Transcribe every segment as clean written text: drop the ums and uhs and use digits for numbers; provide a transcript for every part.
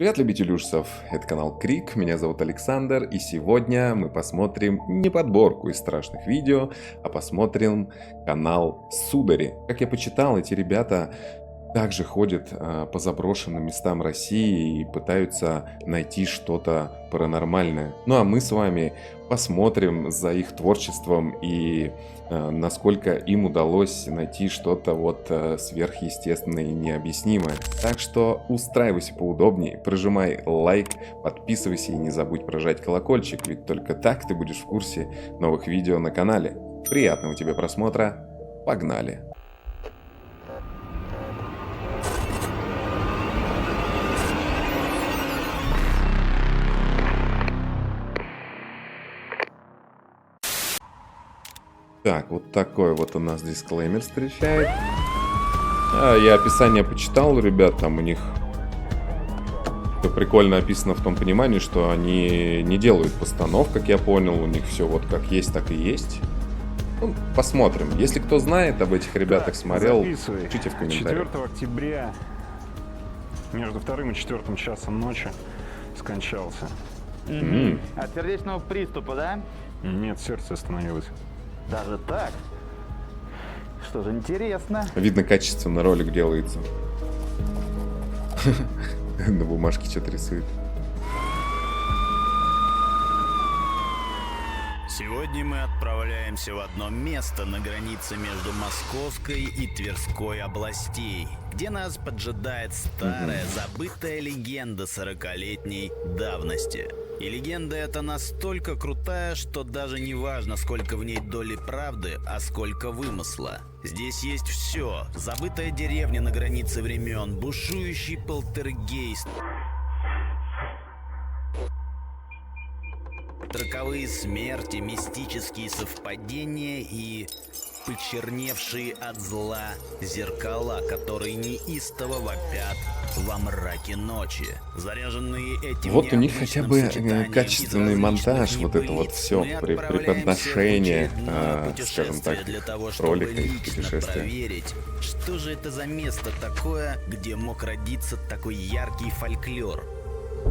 Привет, любители ужасов! Это канал Крик, меня зовут Александр, и сегодня мы посмотрим не подборку из страшных видео, а посмотрим канал Судари. Как я почитал, эти ребята также ходят по заброшенным местам России и пытаются найти что-то паранормальное. Ну а мы с вами посмотрим за их творчеством и насколько им удалось найти что-то сверхъестественное и необъяснимое. Так что устраивайся поудобнее, прожимай лайк, подписывайся и не забудь прожать колокольчик, ведь только так ты будешь в курсе новых видео на канале. Приятного тебе просмотра, погнали! Так, вот такой вот у нас дисклеймер встречает. Я описание почитал, ребят, там у них все прикольно описано в том понимании, что они не делают постанов, как я понял, у них все вот как есть, так и есть. Ну, посмотрим. Если кто знает об этих ребятах, смотрел, пишите в комментариях. 4 октября между 2 и 4 часом ночи скончался. От сердечного приступа, да? Нет, сердце остановилось. Даже так? Что же, интересно. Видно, качественно ролик делается. На бумажке что-то рисует. Сегодня мы отправляемся в одно место на границе между Московской и Тверской областей, где нас поджидает старая забытая легенда 40-летней давности. И легенда эта настолько крутая, что даже не важно, сколько в ней доли правды, а сколько вымысла. Здесь есть все. Забытая деревня на границе времен, бушующий полтергейст, роковые смерти, мистические совпадения и почерневшие от зла зеркала, которые неистово вопят во мраке ночи. Заряженные этим вот у них хотя бы качественный монтаж, вот это вот все, преподношение, скажем так, ролика и путешествия. Проверить, что же это за место такое, где мог родиться такой яркий фольклор.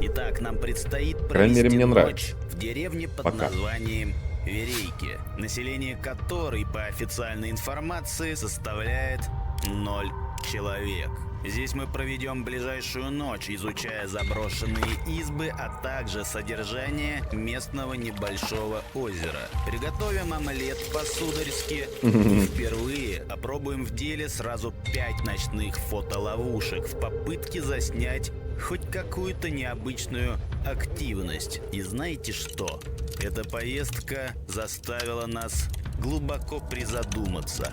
Итак, нам предстоит провести ночь в деревне под названием Верейки, население которой, по официальной информации, составляет 0 человек. Здесь мы проведем ближайшую ночь, изучая заброшенные избы, а также содержание местного небольшого озера. Приготовим омлет по-сударски и впервые опробуем в деле сразу 5 ночных фотоловушек в попытке заснять хоть какую-то необычную активность. И знаете что? Эта поездка заставила нас глубоко призадуматься.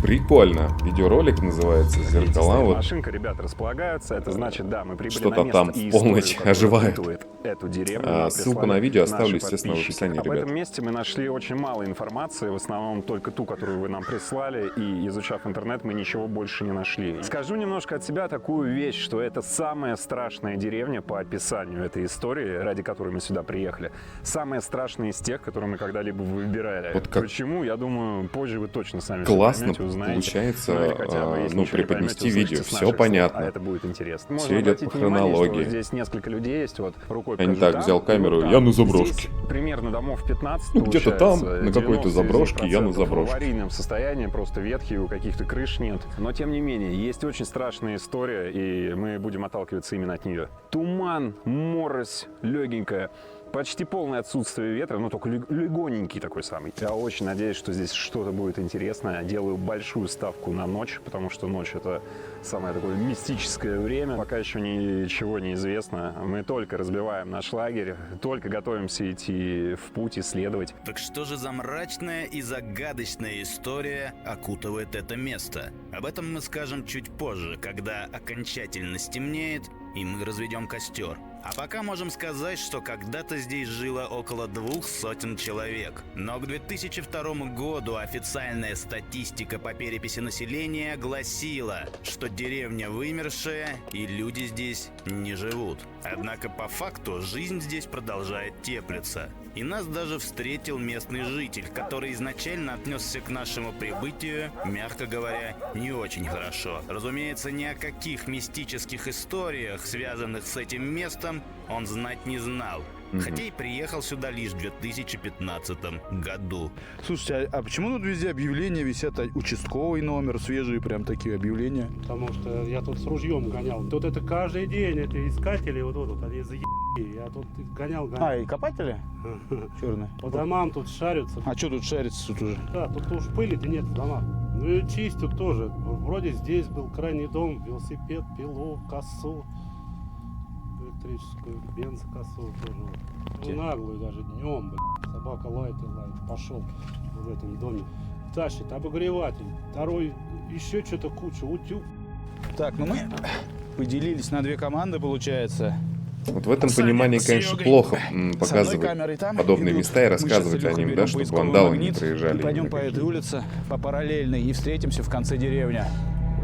Прикольно. Видеоролик называется «Зеркала». Вот машинка, ребята, располагаются. Это значит, да, мы прибыли что-то на место, там в полночь оживает. Эту деревню. Ссылку на видео оставлю, естественно, в описании, ребят. ребят. Об этом месте мы нашли очень мало информации, в основном только ту, которую вы нам прислали, и изучав интернет, мы ничего больше не нашли. Скажу немножко от себя такую вещь, что это самая страшная деревня по описанию этой истории, ради которой мы сюда приехали. Самая страшная из тех, которые мы когда-либо выбирали. Вот как почему, я думаю, позже вы точно сами классно поймете, узнаете. Получается, ну, преподнести поймете, видео, все понятно. Это будет интересно. Все идет по хронологии. Здесь несколько людей есть, вот рукой Я не так взял камеру, я на заброшке. Примерно домов 15. Ну, где-то там, на какой-то заброшке, я на заброшке. В аварийном состоянии, просто ветхие, у каких-то крыш нет. Но тем не менее, есть очень страшная история, и мы будем отталкиваться именно от нее. Туман, морось легенькая. Почти полное отсутствие ветра, но только легоненький такой самый. Я очень надеюсь, что здесь что-то будет интересное. Делаю большую ставку на ночь, потому что ночь — это самое такое мистическое время. Пока еще ничего не известно. Мы только разбиваем наш лагерь, только готовимся идти в путь, исследовать. Так что же за мрачная и загадочная история окутывает это место? Об этом мы скажем чуть позже, когда окончательно стемнеет и мы разведем костер. А пока можем сказать, что когда-то здесь жило около 200 человек. Но к 2002 году официальная статистика по переписи населения гласила, что деревня вымершая и люди здесь не живут. Однако по факту жизнь здесь продолжает теплиться. И нас даже встретил местный житель, который изначально отнесся к нашему прибытию, мягко говоря, не очень хорошо. Разумеется, ни о каких мистических историях, связанных с этим местом, он знать не знал. Хотя и приехал сюда лишь в 2015 году. Слушайте, а почему тут везде объявления висят? Участковый номер, свежие прям такие объявления. Потому что я тут с ружьем гонял. Тут это каждый день, это искатели, вот они заебали. Я тут гонял. А, и копатели? Черные. По домам тут шарятся. А что тут шарится тут уже? Да, тут уж пыли-то нет в домах. Ну и чистят тоже. Вроде здесь был крайний дом, велосипед, пилу, косу. Электрическую, бензокосу тоже. Ну, наглую даже днем, блядь. Собака лает и лает. Пошел в этом доме. Тащит обогреватель. Второй еще что-то куча. Утюг. Так, ну мы поделились на две команды, получается. Вот в этом понимании, конечно, плохо показывать подобные места и рассказывать о них, да, чтобы вандалы не проезжали. Пойдем по этой улице, по параллельной, и встретимся в конце деревни.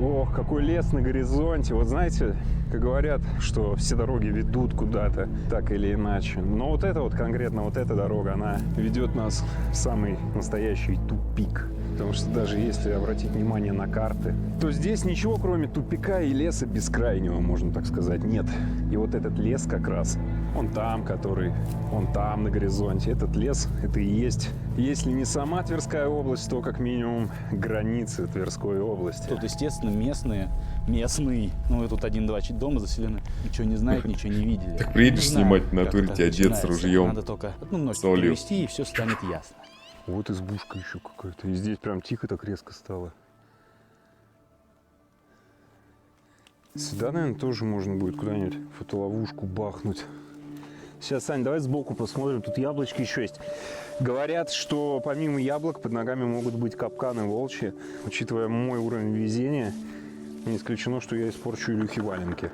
Ох, какой лес на горизонте. Вот знаете, как говорят, что все дороги ведут куда-то, так или иначе. Но вот эта вот конкретно, вот эта дорога, она ведет нас в самый настоящий тупик. Потому что даже если обратить внимание на карты, то здесь ничего, кроме тупика и леса бескрайнего, можно так сказать, нет. И вот этот лес как раз, он там, он там на горизонте. Этот лес, это и есть, если не сама Тверская область, то как минимум границы Тверской области. Тут, естественно, местные. Ну, тут 1-2 дома заселены. Ничего не знают, ничего не видели. Так приедешь Не знаю, снимать в натуре, как тебя это дед с начинается. ружьем. Надо только одну ночь солью. перевести, и все станет ясно. Вот избушка еще какая-то. И здесь прям тихо так резко стало. Сюда, наверное, тоже можно будет куда-нибудь фотоловушку бахнуть. Сейчас, Сань, давай сбоку посмотрим. Тут яблочки еще есть. Говорят, что помимо яблок под ногами могут быть капканы волчьи. Учитывая мой уровень везения, не исключено, что я испорчу Илюхе валенки.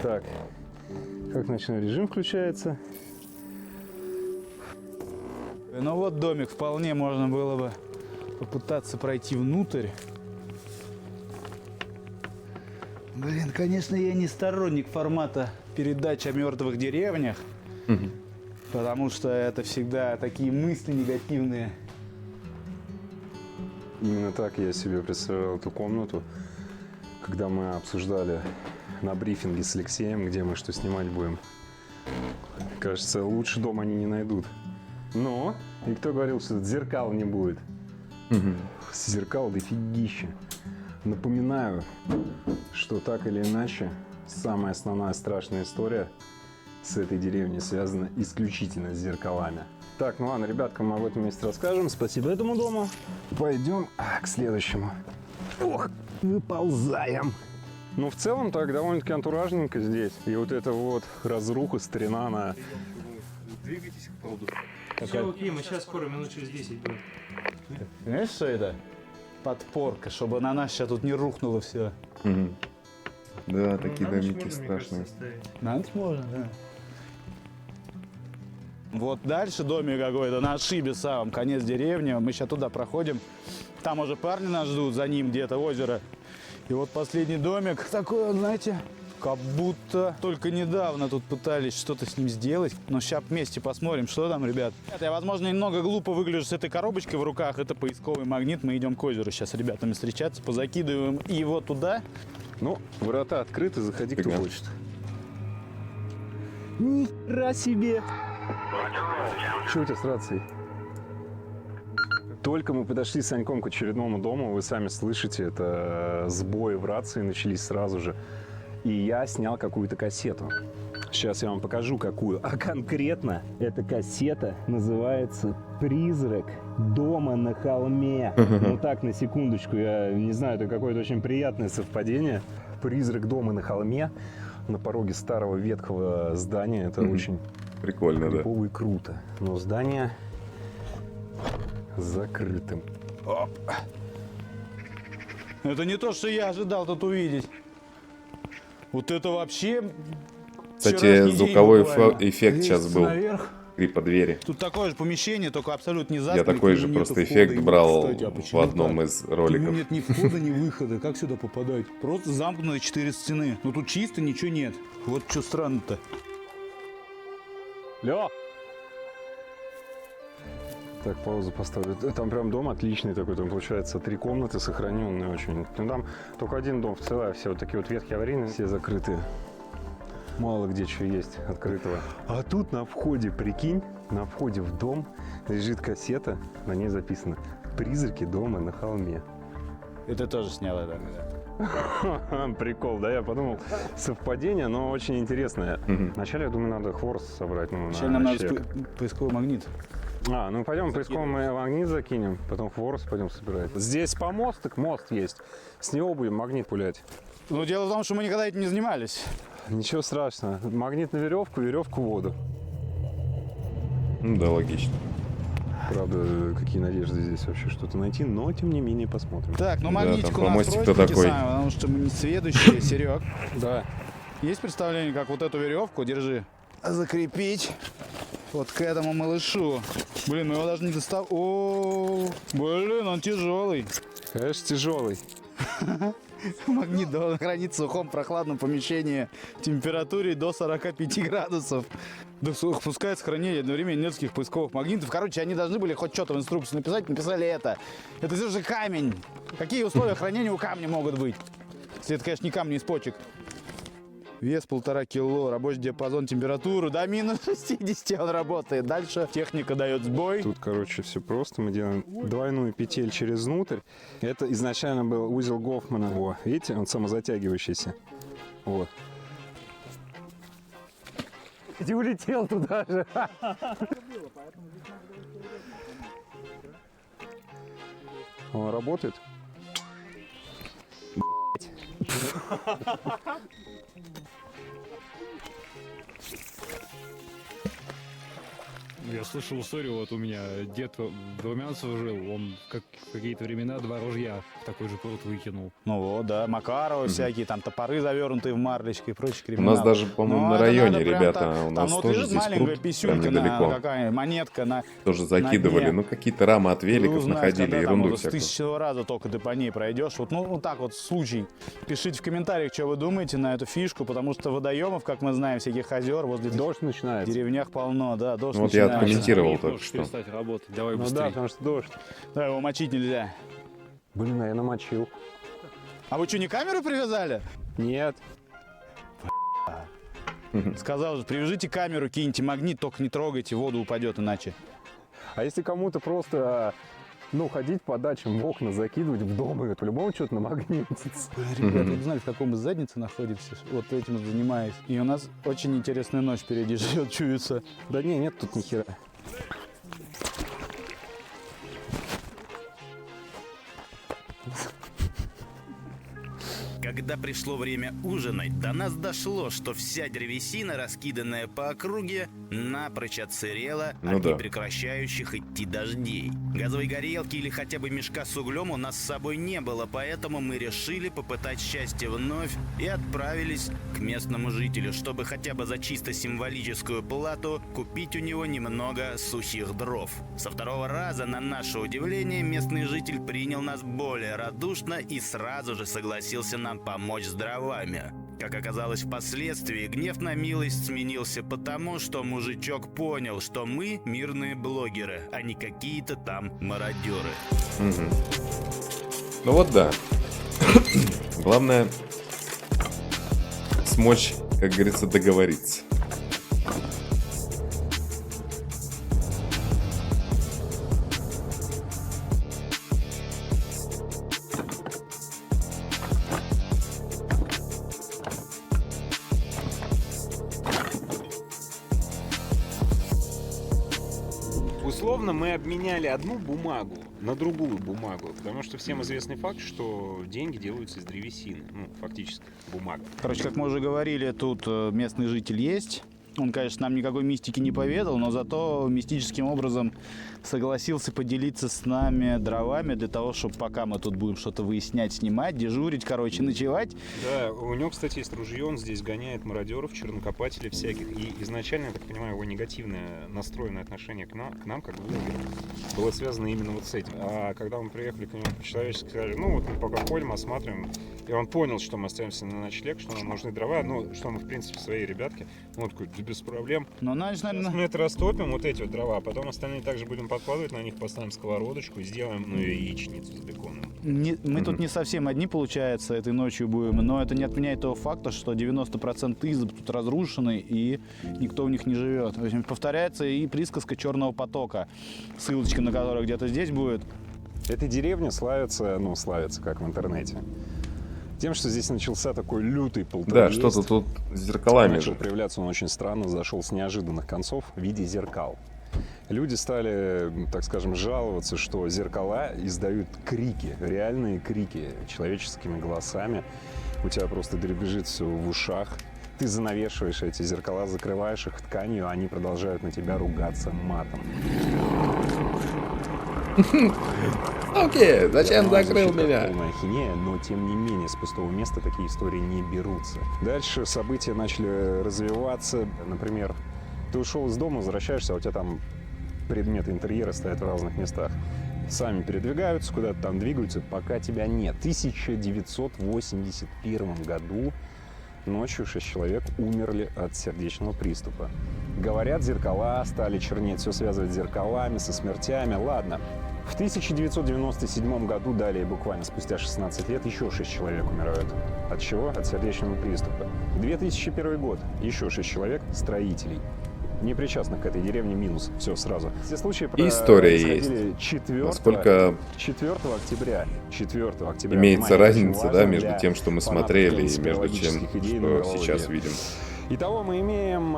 Так, как ночной режим включается? Ну вот домик, вполне можно было бы попытаться пройти внутрь. Блин, конечно, я не сторонник формата передач о мертвых деревнях, потому что это всегда такие мысли негативные. Именно так я себе представлял эту комнату, когда мы обсуждали на брифинге с Алексеем, где мы что снимать будем. Кажется, лучше дома они не найдут. Но никто говорил, что зеркал не будет. Зеркал дофигища. Напоминаю, что так или иначе, самая основная страшная история с этой деревней связана исключительно с зеркалами. Так, ну ладно, ребяткам мы об этом месте расскажем. Спасибо этому дому. Пойдем к следующему. Ох, выползаем. Ну, в целом, так довольно-таки антуражненько здесь. И вот эта вот разруха, старина, она... Двигайтесь к полду. Все окей, мы сейчас скоро, минут через 10 будем. Знаешь, что это? Подпорка, чтобы на нас сейчас тут не рухнуло все. Да, такие домики страшные. На ночь можно, да. Вот дальше домик какой-то, на отшибе самом, конец деревни. Мы сейчас туда проходим. Там уже парни нас ждут, за ним где-то озеро. И вот последний домик такой, знаете, как будто только недавно тут пытались что-то с ним сделать. Но сейчас вместе посмотрим, что там, ребят. Я, возможно, немного глупо выгляжу с этой коробочкой в руках. Это поисковый магнит. Мы идем к озеру сейчас с ребятами встречаться. Позакидываем его туда. Ну, ворота открыты, заходи, кто хочет. Нихера себе! Что у тебя с рацией? Только мы подошли с Саньком к очередному дому, вы сами слышите, это сбои в рации начались сразу же. И я снял какую-то кассету. Сейчас я вам покажу, какую. А конкретно эта кассета называется «Призрак дома на холме». Ну так, на секундочку, я не знаю, это какое-то очень приятное совпадение. «Призрак дома на холме» на пороге старого ветхого здания. Это очень прикольно, крипово и круто. Но здание закрытым. Оп. Это не то, что я ожидал тут увидеть. Вот это вообще... Кстати, звуковой эффект сейчас был наверх. скрипа двери. Тут такое же помещение, только абсолютно не замкнутое. Я такой же просто эффект брал в одном из роликов. Нет ни входа, ни выхода. Как сюда попадать? Просто замкнутые 4 стены. Но тут чисто ничего нет. Вот что странно-то. Лё! Так, паузу поставлю. Там прям дом отличный такой, там получается 3 комнаты сохраненные очень. Ну, там только один дом в целом, все вот такие вот ветхие аварийные, все закрытые. Мало где что есть открытого. А тут на входе, прикинь, на входе в дом лежит кассета, на ней записано «Призраки дома на холме». И ты тоже снял это? Прикол, да, я подумал, совпадение, но очень интересное. Вначале, я думаю, надо хворост собрать. Ну, Вначале нам надо поисковый магнит. Ну пойдем поисковый магнит закинем, потом хворост пойдем собирать. Здесь помостик, мост есть, с него будем магнит пулять. Ну, дело в том, что мы никогда этим не занимались. Ничего страшного, магнит на веревку, веревку в воду. Ну да, логично. Правда, какие надежды здесь вообще что-то найти, но тем не менее посмотрим. Так, ну Да, магнитик там у нас помостик-то простенький такой. самый, потому что мы не сведущие. Серег, Да. есть представление, как вот эту веревку, держи, закрепить вот к этому малышу? Блин, мы его даже не достал. О, блин, он тяжелый. Конечно, тяжелый. Магнит должен храниться в сухом прохладном помещении в температуре до 45 градусов. Допускается хранение одновременно нескольких поисковых магнитов. Короче, они должны были хоть что-то в инструкции написать, написали это. Это же камень. Какие условия хранения у камня могут быть? Если это, конечно, не камни из почек. Вес 1,5 кило, рабочий диапазон температуры до минус 60 он работает. Дальше техника дает сбой. Тут, короче, все просто. Мы делаем двойную петель через внутрь. Это изначально был узел Гофмана. Во, видите, он самозатягивающийся. Вот. Ты улетел туда же. Он работает? Я слышал историю, вот у меня дед в Румянцево жил, он в какие-то времена 2 ружья в такой же пруд выкинул. Ну вот, да, Макарова всякие, там топоры завернутые в марлечко и прочие У криминал. нас даже, по-моему, Ну, на это районе, надо прям ребята, так. у нас Там вот тоже лежит здесь маленькая пруд, прям писюлька, недалеко. какая монетка на... Тоже закидывали, дне. ну какие-то рамы от великов Узнать, находили, когда там ерунду вот с всякую. 1000 раза только ты по ней пройдешь. Вот, ну, вот так вот случай. Пишите в комментариях, что вы думаете на эту фишку, потому что водоемов, как мы знаем, всяких озер возле Дождь начинается. деревнях полно, да, дождь Ну, вот я начинается. откомментировал Не только можешь что. перестать работать, давай Ну быстрее. да, потому что дождь. Да, его мочить нельзя. Блин, а я намочил. А вы что, не камеру привязали? Нет. Сказал же, привяжите камеру, киньте магнит, только не трогайте, воду упадет иначе. А если кому-то просто, ходить по дачам в окна, закидывать в дом, и по-любому что-то намагнитится. Ребята, вы знали, в каком мы заднице находимся, вот этим занимаюсь. И у нас очень интересная ночь впереди ждет, чуется. Да не, нет тут ни хера. Когда пришло время ужинать, до нас дошло, что вся древесина, раскиданная по округе, напрочь отсырела Ну от да. непрекращающих идти дождей. Газовой горелки или хотя бы мешка с углем у нас с собой не было, поэтому мы решили попытать счастье вновь и отправились к местному жителю, чтобы хотя бы за чисто символическую плату купить у него немного сухих дров. Со второго раза, на наше удивление, местный житель принял нас более радушно и сразу же согласился нам помочь с дровами. Как оказалось впоследствии, гнев на милость сменился потому, что мужичок понял, что мы мирные блогеры, а не какие-то там мародеры. Ну вот да. Главное смочь, как говорится, договориться. Условно мы обменяли одну бумагу на другую бумагу, потому что всем известный факт, что деньги делаются из древесины, фактически бумага. Короче, как мы уже говорили, тут местный житель есть. Он, конечно, нам никакой мистики не поведал, но зато мистическим образом согласился поделиться с нами дровами для того, чтобы пока мы тут будем что-то выяснять, снимать, дежурить, ночевать. Да, у него, кстати, есть ружье, он здесь гоняет мародеров, чернокопателей всяких. И изначально, я так понимаю, его негативное настроенное отношение к нам как блогерам, было связано именно вот с этим. А когда мы приехали к нему по-человечески, сказали, вот мы пока ходим, осматриваем, и он понял, что мы остаемся на ночлег, что нам нужны дрова, что мы, в принципе, свои ребятки. Он такой, без проблем. Ну, значит, наверное... Мы это растопим, вот эти вот дрова, а потом остальные также будем подкладывать, на них поставим сковородочку и сделаем, ну, яичницу с беконом. Мы тут не совсем одни, получается, этой ночью будем, но это не отменяет того факта, что 90% изб тут разрушены, и никто в них не живет. В общем, повторяется и присказка «Черного потока», ссылочка на которую где-то здесь будет. Эта деревня славится, ну, славится как в интернете, тем, что здесь начался такой лютый полтергейст. Да, что-то тут с зеркалами Начал же. проявляться он очень странно, зашел с неожиданных концов в виде зеркал. Люди стали, так скажем, жаловаться, что зеркала издают крики, реальные крики человеческими голосами. У тебя просто дребезжит все в ушах. Ты занавешиваешь эти зеркала, закрываешь их тканью, а они продолжают на тебя ругаться матом. Окей, зачем Ну, закрыл звучит как меня? полная ахинея, но тем не менее с пустого места такие истории не берутся. Дальше события начали развиваться. Например, ты ушел из дома, возвращаешься, а у тебя там предметы интерьера стоят в разных местах. Сами передвигаются, куда-то там двигаются, пока тебя нет. В 1981 году ночью 6 человек умерли от сердечного приступа. Говорят, зеркала стали чернеть, все связывать с зеркалами, со смертями. Ладно. В 1997 году, далее буквально спустя 16 лет, еще 6 человек умирают. От чего? От сердечного приступа. 2001 год. Еще 6 человек, строителей. Не причастных к этой деревне, минус. Все сразу. Все случаи История происходили есть. 4 Насколько октября. 4 октября. имеется Внимание, очень разница, важно да, между для тем, что мы фанатов смотрели, и между тем, конспирологических идей и что нумерологии. сейчас видим. Итого мы имеем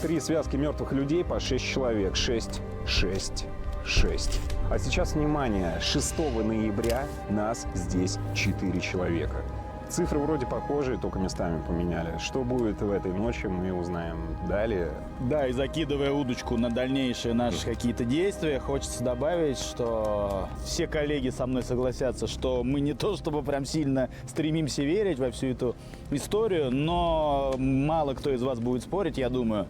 3 связки мертвых людей по 6 человек. 6. А сейчас, внимание, 6 ноября нас здесь 4 человека. Цифры вроде похожие, только местами поменяли. Что будет в этой ночи, мы узнаем далее. Да, и закидывая удочку на дальнейшие наши какие-то действия, хочется добавить, что все коллеги со мной согласятся, что мы не то чтобы прям сильно стремимся верить во всю эту историю, но мало кто из вас будет спорить, я думаю,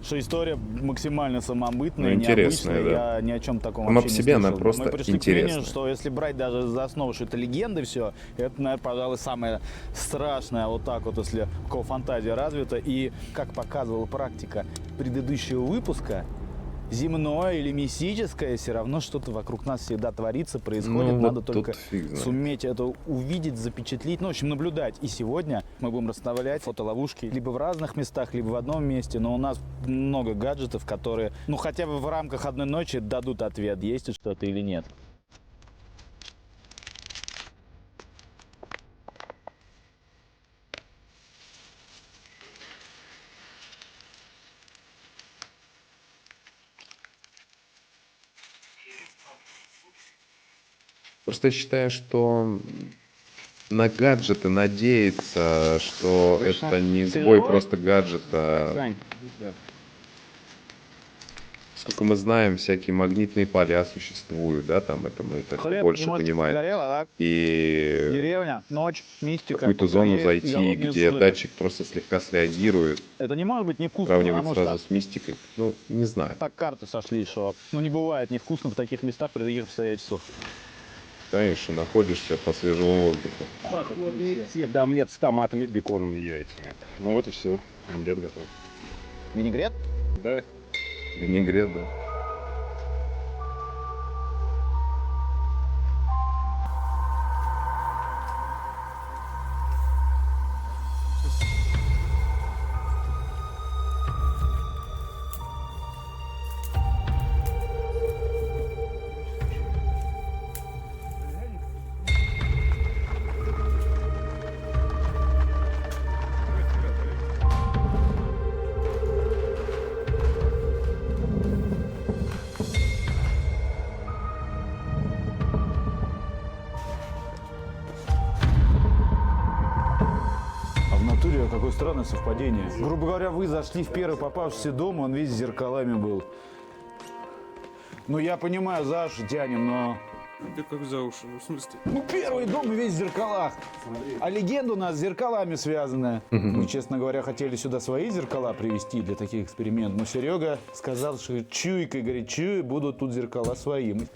что история максимально самобытная, Ну, интересная, необычная. да. Я ни о чем таком Сама вообще по не себе она слышал. просто Мы пришли к мнению, интересная. что если брать даже за основу, что это легенды все, это, наверное, пожалуй, самое страшное, вот так вот, если у кого фантазия развита. И, как показывала практика предыдущего выпуска, земное или мистическое, все равно что-то вокруг нас всегда творится, происходит. Ну, Надо вот только тут фиг знает. суметь это увидеть, запечатлеть, ну, в общем, наблюдать. И сегодня мы будем расставлять фотоловушки либо в разных местах, либо в одном месте, но у нас много гаджетов, которые, ну, хотя бы в рамках одной ночи дадут ответ, есть тут что-то или нет. Просто я считаю, что на гаджеты надеяться, что это не сбой просто гаджета. Сколько мы знаем, всякие магнитные поля существуют, да, там это мы так больше понимаем. И Деревня, ночь, в мистика. какую-то зону зайти, где датчик просто слегка среагирует, Это не может быть невкусно, сравнивать потому сразу что с мистикой, ну, не знаю. так карты сошли, что ну не бывает невкусно в таких местах при таких обстоятельствах. Конечно, находишься по свежему воздуху. Да, омлет с томатами, беконом и яйцами. Ну вот и все. Омлет готов. Винегрет? Да. Винегрет, да. А в натуре какое странное совпадение. Грубо говоря, вы зашли в первый попавшийся дом, он весь с зеркалами был. Ну, я понимаю, за уши тянем, но... Да как за уши? Ну, в смысле? Ну, первый дом и весь в зеркалах. А легенда у нас с зеркалами связана. Мы, честно говоря, хотели сюда свои зеркала привезти для таких экспериментов. Но Серега сказал, что чуйкой, говорит, чую, будут тут зеркала свои. Мы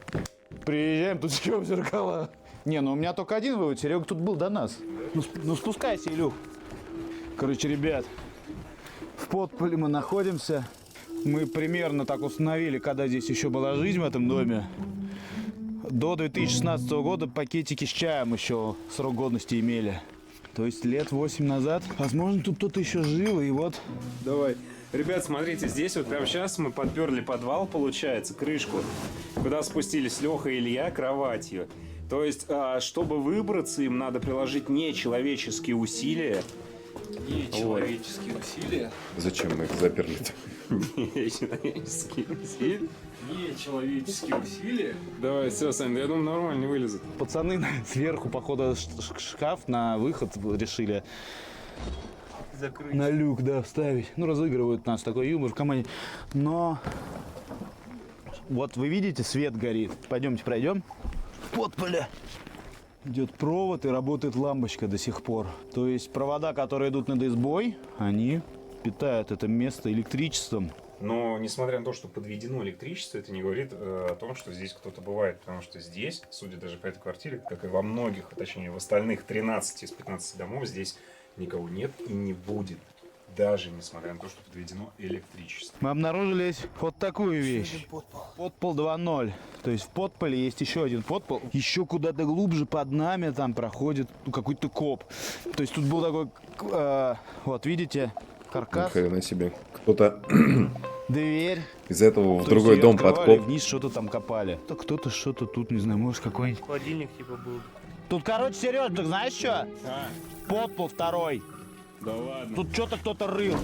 приезжаем, тут в зеркала. Не, ну у меня только один вывод. Серега тут был до нас. Ну спускайся, Илюх. Короче, ребят, в подполе мы находимся. Мы примерно так установили, когда здесь еще была жизнь в этом доме. До 2016 года пакетики с чаем еще срок годности имели. То есть лет 8 назад. Возможно, тут кто-то еще жил, и вот... Давай. Ребят, смотрите, здесь вот прямо сейчас мы подперли подвал, получается, крышку, куда спустились Леха и Илья кроватью. То есть, чтобы выбраться, им надо приложить нечеловеческие усилия. Нечеловеческие усилия. Зачем мы их заперли-то? Нечеловеческие усилия? Нечеловеческие усилия? Давай, все, Сань, я думаю, нормально не вылезут. Пацаны сверху, походу, шкаф на выход решили. Закрыть. На люк, да, вставить. Ну, разыгрывают нас, такой юмор в команде. Но вот вы видите, свет горит. Пойдемте пройдем. В подполе идет провод и работает лампочка до сих пор. То есть провода, которые идут над избой, они питают это место электричеством. Но, несмотря на то, что подведено электричество, это не говорит о том, что здесь кто-то бывает. Потому что здесь, судя даже по этой квартире, как и во многих, точнее в остальных 13 из 15 домов, здесь никого нет и не будет. Даже несмотря на то, что подведено электричество. Мы обнаружили здесь вот такую вещь. Подпол 2.0. То есть в подполе есть еще один подпол. Еще куда-то глубже под нами там проходит какой-то коп. То есть тут был такой, вот видите, каркас. На себе. Кто-то Дверь. из этого в То другой есть её дом открывали, подкоп. вниз что-то там копали. То кто-то что-то тут, не знаю, может какой-нибудь. Холодильник типа был. Тут, короче, Сереж, ты знаешь что? Подпол второй. Да ладно. Тут что-то кто-то рыл.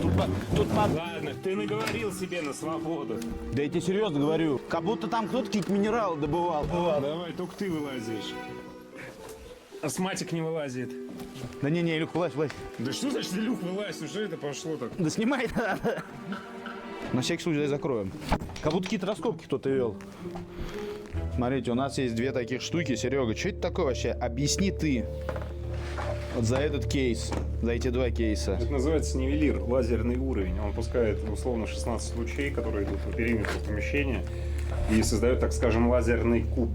Ладно, ты наговорил себе на свободу. Да я тебе серьезно говорю. Как будто там кто-то какие-то минералы добывал. Давай, только ты вылазишь. Астматик не вылазит. Да не, Илюх, вылазь. Да что значит, Илюх, вылазь? Уже это пошло так. Да снимай надо. На всякий случай дай закроем. Как будто какие-то раскопки кто-то вел. Смотрите, у нас есть две таких штуки. Серега, что это такое вообще? Объясни ты. Вот за этот кейс, за эти два кейса. Это называется нивелир, лазерный уровень. Он пускает условно 16 лучей, которые идут по периметру помещения и создают, так скажем, лазерный куб.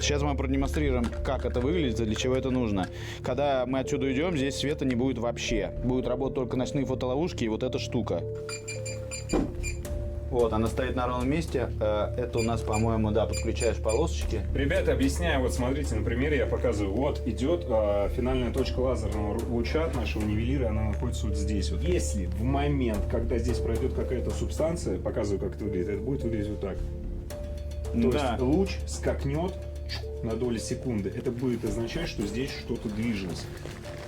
Сейчас мы продемонстрируем, как это выглядит и для чего это нужно. Когда мы отсюда уйдем, здесь света не будет вообще. Будут работать только ночные фотоловушки и вот эта штука. Вот, она стоит на ровном месте. Это у нас, по-моему, да, подключаешь полосочки. Ребята, объясняю, вот смотрите, на примере я показываю. Вот идет финальная точка лазерного луча от нашего нивелира, она находится вот здесь. Вот. Если в момент, когда здесь пройдет какая-то субстанция, показываю, как это выглядит, это будет выглядеть вот так. То есть луч скакнет на доли секунды. Это будет означать, что здесь что-то движилось.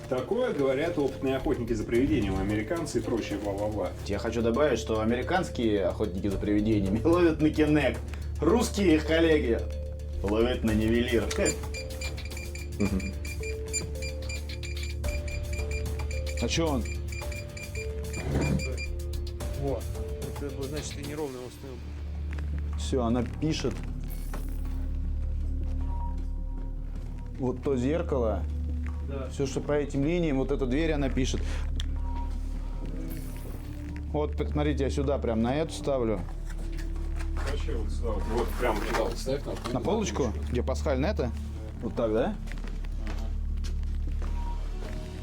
Такое говорят опытные охотники за привидениями, американцы и прочее, бла-бла-бла. Я хочу добавить, что американские охотники за привидениями ловят на Кинект. Русские их коллеги ловят на нивелир. А что он? Вот. Это значит, ты неровно установил. Все, она пишет. Вот то зеркало. Да. Все, что по этим линиям, вот эта дверь она пишет. Вот, смотрите, я сюда прям на эту ставлю. Вообще вот сюда, вот прямо туда вот ставь. На полочку, где пасхальная это. Вот так, да?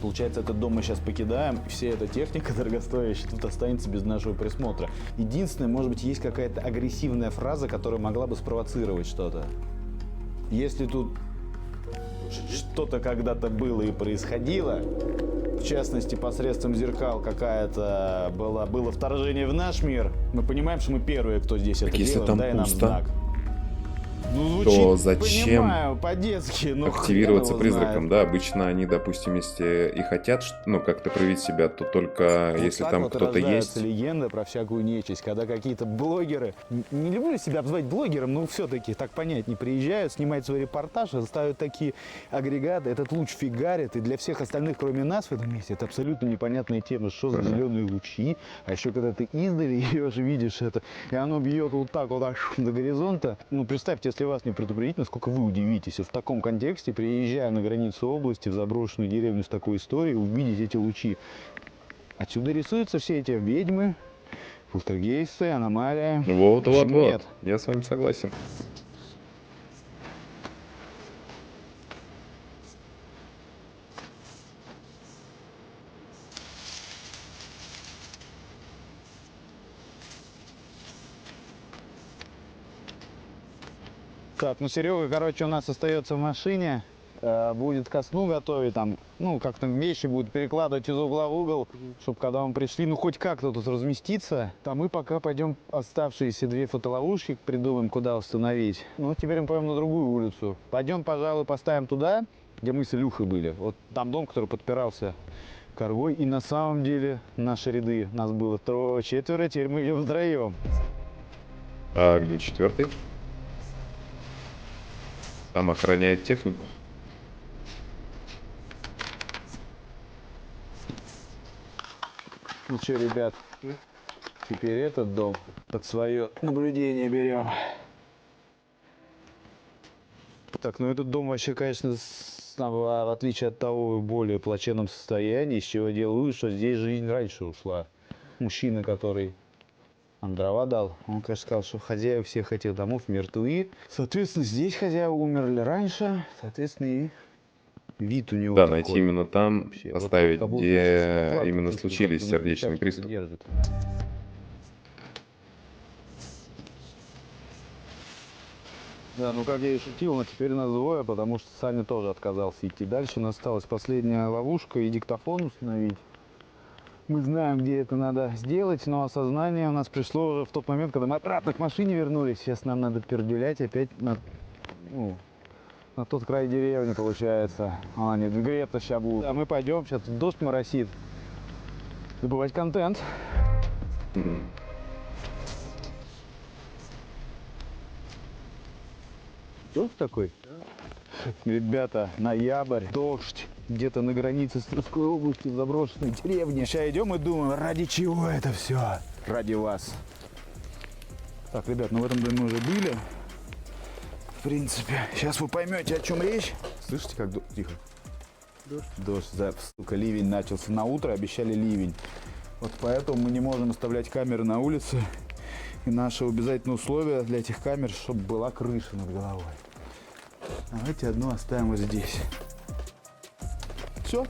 Получается, этот дом мы сейчас покидаем, и вся эта техника дорогостоящая тут останется без нашего присмотра. Единственное, может быть, есть какая-то агрессивная фраза, которая могла бы спровоцировать что-то. Если тут что-то когда-то было и происходило, в частности, посредством зеркал какая-то было вторжение в наш мир, мы понимаем, что мы первые, кто здесь это если делает, там дай нам пусто, знак. Ну, звучит, то зачем понимаю, по-детски, но активироваться хрен его призраком? знает. Да, обычно они, допустим, если и хотят, ну, как-то проявить себя, то только Вот если так там вот кто-то рождаются есть. легенды про всякую нечисть, когда какие-то блогеры, не люблю себя обзывать блогером, но все-таки так понять, не приезжают, снимают свой репортаж, ставят такие агрегаты, этот луч фигарит, и для всех остальных, кроме нас в этом месте, это абсолютно непонятная тема, что за зеленые лучи, а еще когда ты издали ее же видишь это, и оно бьет вот так вот аж до горизонта. Ну, представьте, если вас не предупредить, насколько вы удивитесь. В таком контексте, приезжая на границу области, в заброшенную деревню с такой историей, увидеть эти лучи. Отсюда рисуются все эти ведьмы, полтергейсты, аномалии. Вот. Нет. Я с вами согласен. Так, ну Серега, короче, у нас остается в машине. Будет ко сну готовить там, ну, как-то вещи будут перекладывать из угла в угол, чтобы когда мы пришли, ну, хоть как-то тут разместиться. А мы пока пойдем оставшиеся 2 фотоловушки придумаем, куда установить. Ну, теперь мы пойдем на другую улицу. Пойдем, пожалуй, поставим туда, где мы с Илюхой были. Вот там дом, который подпирался коргой. И на самом деле наши ряды, нас было 3-4, теперь мы идем втроем. А где 4-й? Там охраняет технику. Ну что, ребят, теперь этот дом под свое наблюдение берем. Так, ну этот дом вообще, конечно, в отличие от того, в более плачевном состоянии, из чего делаю, что здесь жизнь раньше ушла. Мужчина, который нам дрова дал, он, конечно, сказал, что хозяева всех этих домов мертвы. Соответственно, здесь хозяева умерли раньше, соответственно, и вид у него Да, такой. найти именно там, Вообще, поставить, вот как будто где склад именно какой-то случились как-то сердечные приступы. держит. Да, ну как я и шутил, но теперь нас двое, потому что Саня тоже отказался идти дальше. У нас осталась последняя ловушка и диктофон установить. Мы знаем, где это надо сделать, но осознание у нас пришло уже в тот момент, когда мы обратно к машине вернулись. Сейчас нам надо пердюлять опять на тот край деревни, получается. А, нет, греться сейчас будут. А мы пойдем, сейчас дождь моросит. Добывать контент. Дождь такой? Ребята, ноябрь, дождь. Где-то на границе с Тверской областью, в заброшенной деревне. Сейчас идем и думаем, ради чего это все? Ради вас. Так, ребят, ну в этом доме мы уже были. В принципе, сейчас вы поймете, о чем речь. Слышите, как тихо? Дождь, да, сука, ливень начался. На утро обещали ливень. Вот поэтому мы не можем оставлять камеры на улице. И наше обязательное условие для этих камер, чтобы была крыша над головой. Давайте одну оставим вот здесь. Все.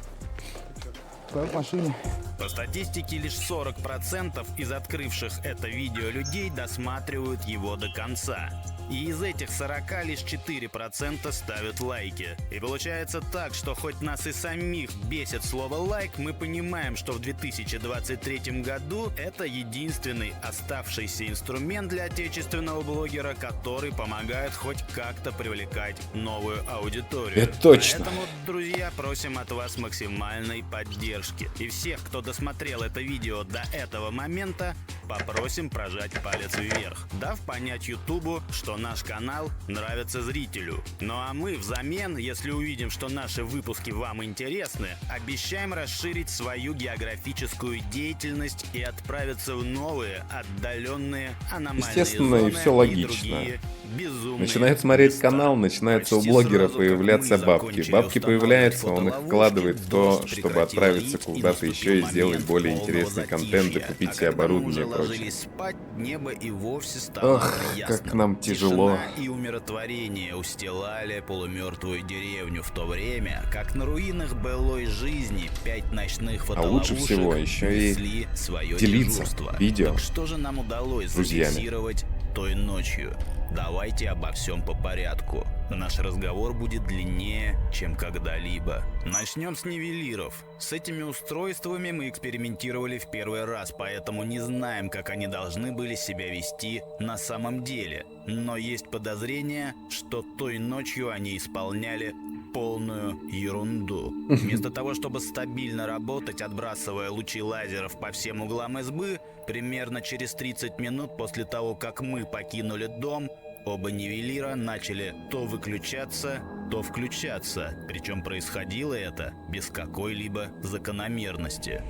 Пойдем к машине. По статистике, лишь 40% из открывших это видео людей досматривают его до конца. И из этих 40 лишь 4% ставят лайки. И получается так, что хоть нас и самих бесит слово «лайк», мы понимаем, что в 2023 году это единственный оставшийся инструмент для отечественного блогера, который помогает хоть как-то привлекать новую аудиторию. Это точно. Поэтому, друзья, просим от вас максимальной поддержки. И всех, кто досмотрел это видео до этого момента, попросим прожать палец вверх, дав понять Ютубу, что наш канал нравится зрителю. Ну а мы взамен, если увидим, что наши выпуски вам интересны, обещаем расширить свою географическую деятельность и отправиться в новые, отдаленные, аномальные Естественно, зоны и все логично. другие безумные Начинает смотреть места. канал, начинается у Почти блогера сразу, как появляться мы бабки. закончили Бабки устанавливать появляются, он их фотоловушки, вкладывает в то, дождь чтобы прекратил отправиться лить, и куда-то наступил еще и сделать момент более полного интересный контент, и затишья. купить А себе когда мы оборудование и уже прочее. ложились спать, небо и вовсе стало Ох, ясным. как нам тяжело. Тишина и умиротворение устилали полумертвую деревню, в то время как на руинах былой жизни 5 ночных А лучше фотоловушек всего еще и несли свое делиться дежурство. видео Так что же нам удалось с друзьями. зафиксировать той ночью? Давайте обо всем по порядку. Наш разговор будет длиннее, чем когда-либо. Начнем с нивелиров. С этими устройствами мы экспериментировали в первый раз, поэтому не знаем, как они должны были себя вести на самом деле. Но есть подозрение, что той ночью они исполняли полную ерунду. Вместо того, чтобы стабильно работать, отбрасывая лучи лазеров по всем углам избы, примерно через 30 минут после того, как мы покинули дом, оба нивелира начали то выключаться, то включаться. Причем происходило это без какой-либо закономерности.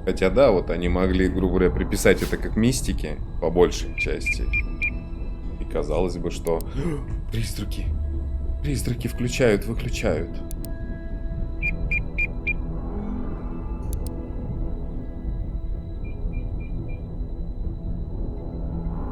Хотя да, вот они могли, грубо говоря, приписать это как мистике, по большей части. И казалось бы, что призраки включают, выключают.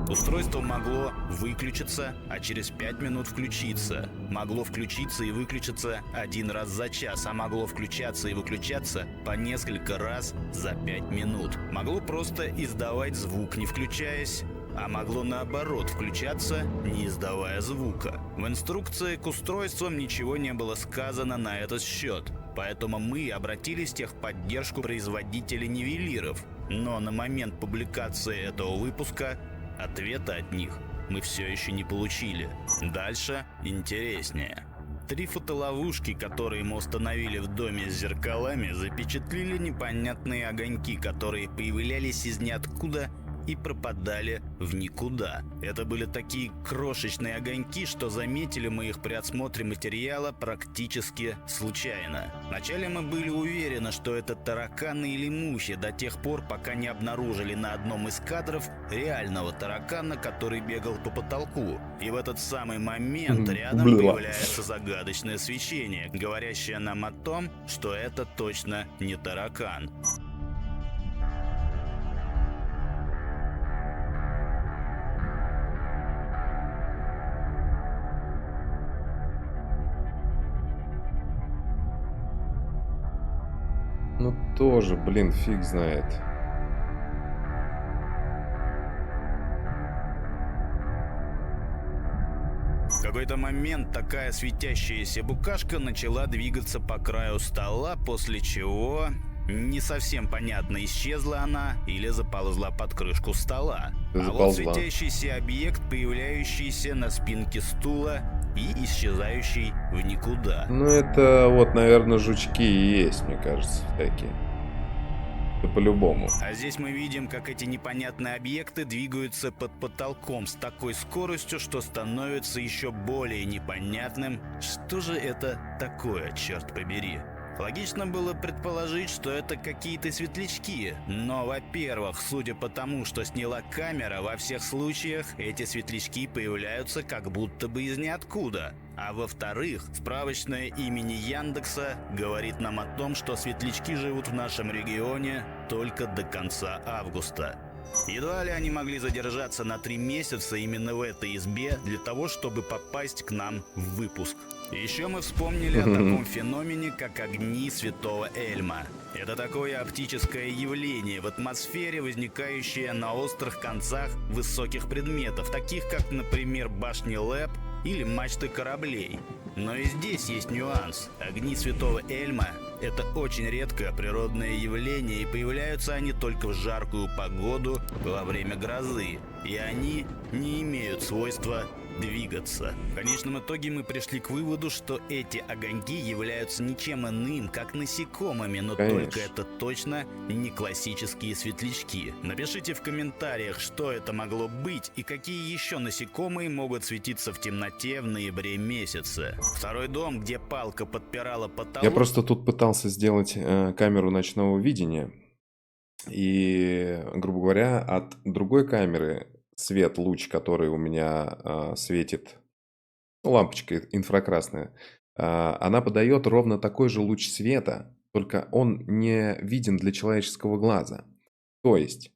Устройство могло выключиться, а через 5 минут включиться. Могло включиться и выключиться 1 раз за час, а могло включаться и выключаться по несколько раз за 5 минут. Могло просто издавать звук, не включаясь, а могло наоборот включаться, не издавая звука. В инструкции к устройствам ничего не было сказано на этот счет, поэтому мы обратились в техподдержку производителей нивелиров, но на момент публикации этого выпуска ответа от них мы все еще не получили. Дальше интереснее. 3 фотоловушки, которые мы установили в доме с зеркалами, запечатлели непонятные огоньки, которые появлялись из ниоткуда и пропадали в никуда. Это были такие крошечные огоньки, что заметили мы их при осмотре материала практически случайно. Вначале мы были уверены, что это тараканы или мухи, до тех пор, пока не обнаружили на одном из кадров реального таракана, который бегал по потолку. И в этот самый момент рядом появляется загадочное свечение, говорящее нам о том, что это точно не таракан. Ну тоже, блин, фиг знает. В какой-то момент такая светящаяся букашка начала двигаться по краю стола, после чего не совсем понятно, исчезла она или заползла под крышку стола. А вот Заползла. светящийся объект, появляющийся на спинке стула и исчезающий в никуда. Ну это вот, наверное, жучки и есть, мне кажется, всякие. Это по-любому. А здесь мы видим, как эти непонятные объекты двигаются под потолком с такой скоростью, что становится еще более непонятным, что же это такое, черт побери. Логично было предположить, что это какие-то светлячки, но, во-первых, судя по тому, что сняла камера, во всех случаях эти светлячки появляются как будто бы из ниоткуда. А во-вторых, справочное имени Яндекса говорит нам о том, что светлячки живут в нашем регионе только до конца августа. Едва ли они могли задержаться на 3 месяца именно в этой избе для того, чтобы попасть к нам в выпуск. Еще мы вспомнили о таком феномене, как огни Святого Эльма. Это такое оптическое явление в атмосфере, возникающее на острых концах высоких предметов, таких как, например, башни ЛЭП или мачты кораблей. Но и здесь есть нюанс. Огни Святого Эльма – это очень редкое природное явление, и появляются они только в жаркую погоду во время грозы, и они не имеют свойства двигаться. В конечном итоге мы пришли к выводу, что эти огоньки являются ничем иным, как насекомыми, но Конечно. только это точно не классические светлячки. Напишите в комментариях, что это могло быть и какие еще насекомые могут светиться в темноте в ноябре месяце. Второй дом, где палка подпирала потолок. Я просто тут пытался сделать камеру ночного видения. И, грубо говоря, от другой камеры свет, луч, который у меня светит, ну, лампочка инфракрасная, она подает ровно такой же луч света, только он не виден для человеческого глаза. То есть,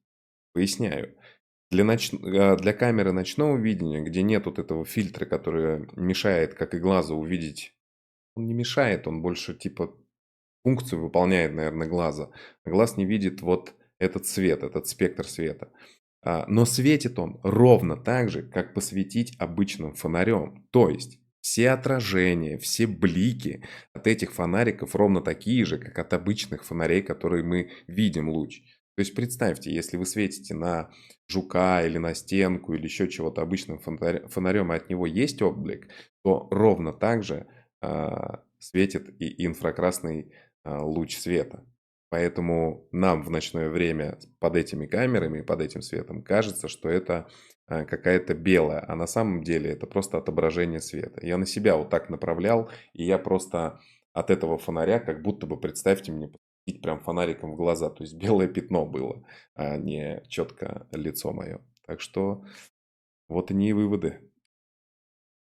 поясняю, для камеры ночного видения, где нет вот этого фильтра, который мешает, как и глазу, увидеть, он не мешает, он больше типа функцию выполняет, наверное, глаза. Глаз не видит вот этот свет, этот спектр света. Но светит он ровно так же, как посветить обычным фонарем. То есть все отражения, все блики от этих фонариков ровно такие же, как от обычных фонарей, которые мы видим луч. То есть представьте, если вы светите на жука или на стенку или еще чего-то обычным фонарем, и от него есть отблик, то ровно так же светит и инфракрасный луч света. Поэтому нам в ночное время под этими камерами, под этим светом кажется, что это какая-то белая, а на самом деле это просто отображение света. Я на себя вот так направлял, и я просто от этого фонаря, как будто бы, представьте мне, посветить прям фонариком в глаза. То есть белое пятно было, а не четко лицо мое. Так что вот они и выводы.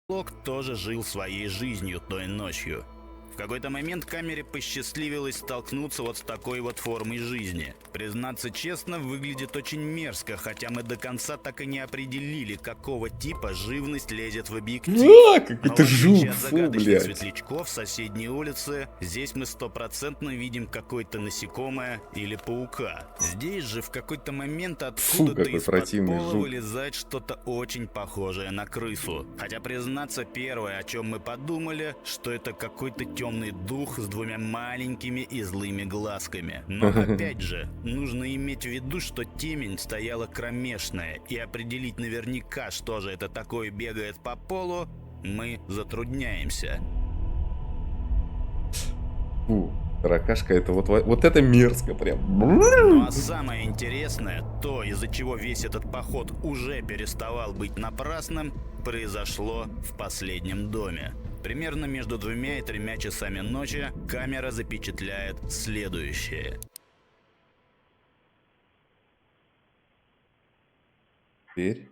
Потолок тоже жил своей жизнью той ночью. В какой-то момент камере посчастливилось столкнуться вот с такой вот формой жизни. Признаться честно, выглядит очень мерзко, хотя мы до конца так и не определили, какого типа живность лезет в объектив. А, какой-то Но в отличие жук, от фу, загадочных блядь. светлячков соседней улицы, здесь мы стопроцентно видим какое-то насекомое или паука. Здесь же в какой-то момент откуда-то какой из-под противный пола жук. вылезает что-то очень похожее на крысу. Хотя, признаться, первое, о чем мы подумали, что это какой-то темный дух с двумя маленькими и злыми глазками. Но опять же, нужно иметь в виду, что темень стояла кромешная, и определить наверняка, что же это такое бегает по полу, мы затрудняемся. Фу, таракашка, это вот это мерзко прям. Ну а самое интересное, то, из-за чего весь этот поход уже переставал быть напрасным, произошло в последнем доме. Примерно между 2 и 3 часами ночи камера запечатляет следующее. Теперь.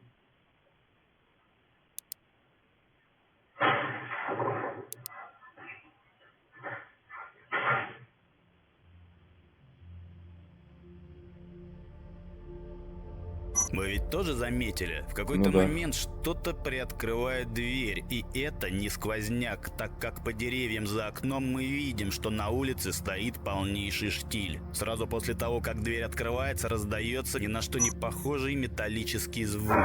Вы ведь тоже заметили? В какой-то Ну да. момент что-то приоткрывает дверь, и это не сквозняк, так как по деревьям за окном мы видим, что на улице стоит полнейший штиль. Сразу после того, как дверь открывается, раздается ни на что не похожий металлический звук.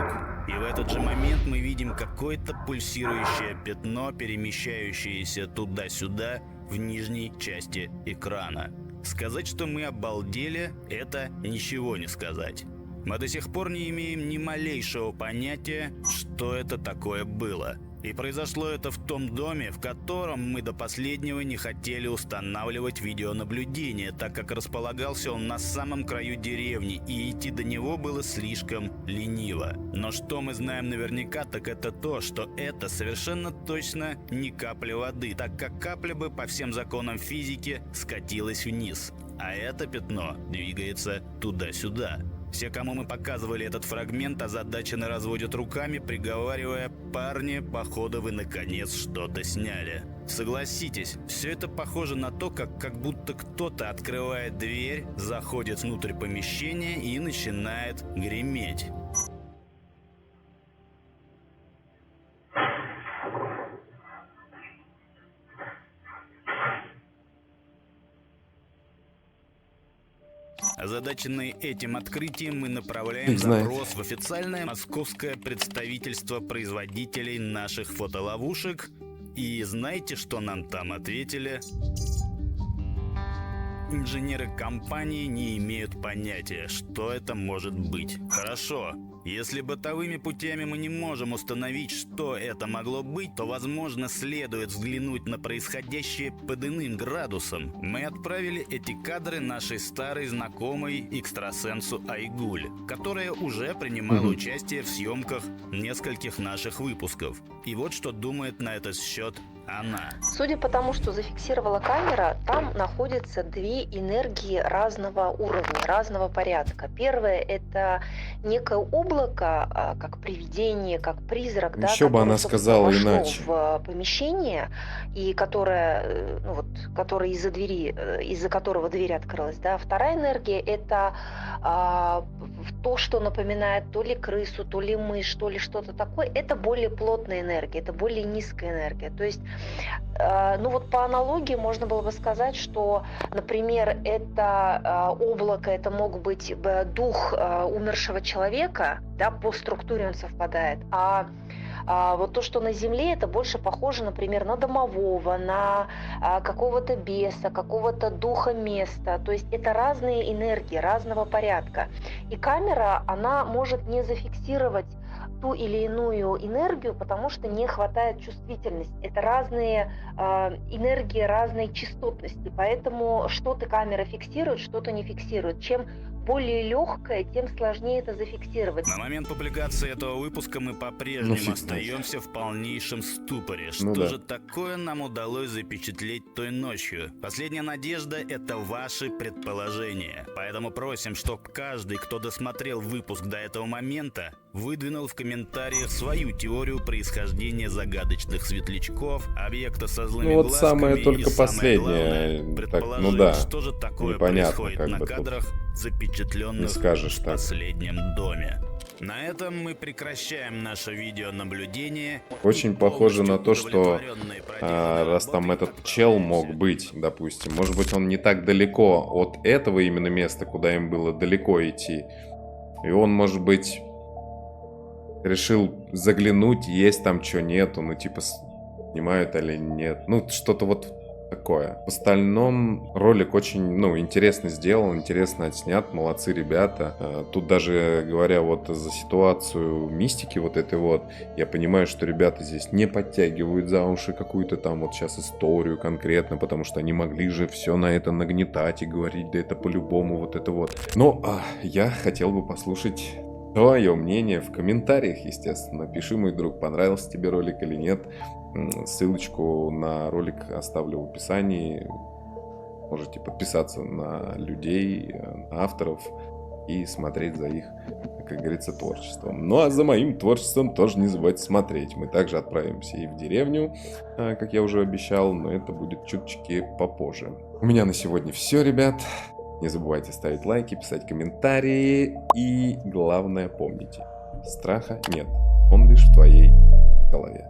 И в этот же момент мы видим какое-то пульсирующее пятно, перемещающееся туда-сюда в нижней части экрана. Сказать, что мы обалдели, это ничего не сказать. Мы до сих пор не имеем ни малейшего понятия, что это такое было. И произошло это в том доме, в котором мы до последнего не хотели устанавливать видеонаблюдение, так как располагался он на самом краю деревни, и идти до него было слишком лениво. Но что мы знаем наверняка, так это то, что это совершенно точно не капля воды, так как капля бы по всем законам физики скатилась вниз. А это пятно двигается туда-сюда. Все, кому мы показывали этот фрагмент, озадаченно разводят руками, приговаривая: «Парни, походу вы наконец что-то сняли». Согласитесь, все это похоже на то, как будто кто-то открывает дверь, заходит внутрь помещения и начинает греметь. Озадаченные этим открытием, мы направляем Фиг знает. запрос в официальное московское представительство производителей наших фотоловушек. И знаете, что нам там ответили? Инженеры компании не имеют понятия, что это может быть. Хорошо. Если бытовыми путями мы не можем установить, что это могло быть, то, возможно, следует взглянуть на происходящее под иным градусом. Мы отправили эти кадры нашей старой знакомой экстрасенсу Айгуль, которая уже принимала участие в съемках нескольких наших выпусков. И вот что думает на этот счет она. Судя по тому, что зафиксировала камера, там находятся 2 энергии разного уровня, разного порядка. Первое — это некое облако, как привидение, как призрак, Еще бы она сказала вошло иначе. в помещение, и которое, которое из-за двери, из-за которого дверь открылась. Да. Вторая энергия — это то, что напоминает то ли крысу, то ли мышь, то ли что-то такое. Это более плотная энергия, это более низкая энергия. То есть, по аналогии можно было бы сказать, что, например, это облако, это мог быть дух умершего человека, да, по структуре он совпадает, вот то, что на Земле, это больше похоже, например, на домового, на какого-то беса, какого-то духа места. То есть это разные энергии, разного порядка. И камера, она может не зафиксировать ту или иную энергию, потому что не хватает чувствительности. Это разные энергии разной частотности. Поэтому что-то камера фиксирует, что-то не фиксирует. Чем более легкое, тем сложнее это зафиксировать. На момент публикации этого выпуска мы по-прежнему фиг остаемся в полнейшем ступоре. Что Ну да. же такое нам удалось запечатлеть той ночью? Последняя надежда — это ваши предположения. Поэтому просим, чтобы каждый, кто досмотрел выпуск до этого момента, выдвинул в комментариях свою теорию происхождения загадочных светлячков, объекта со злыми Ну вот глазками самое и, только самое последнее, главное, так, предположить, ну да, что же такое непонятно, происходит как на бы тут кадрах, запечатленных не скажешь в так. последнем доме. На этом мы прекращаем наше видеонаблюдение. Очень и похоже на то, полностью что удовлетворенные проделанной раз там работой этот чел мог отправляемся. быть, допустим, может быть он не так далеко от этого именно места, куда им было далеко идти, и он, может быть, решил заглянуть, есть там что, нету, ну типа снимают или нет, ну что-то вот такое. В остальном ролик очень, ну, интересно сделан, интересно отснят, молодцы ребята. Тут даже говоря вот за ситуацию мистики вот этой вот, я понимаю, что ребята здесь не подтягивают за уши какую-то там вот сейчас историю конкретно, потому что они могли же все на это нагнетать и говорить, да это по-любому вот это вот. Но я хотел бы послушать твое мнение в комментариях, естественно. Пиши, мой друг, понравился тебе ролик или нет. Ссылочку на ролик оставлю в описании. Можете подписаться на людей, на авторов и смотреть за их, как говорится, творчеством. Ну а за моим творчеством тоже не забывайте смотреть. Мы также отправимся и в деревню, как я уже обещал, но это будет чуточки попозже. У меня на сегодня все, ребят. Не забывайте ставить лайки, писать комментарии и, главное, помните, страха нет, он лишь в твоей голове.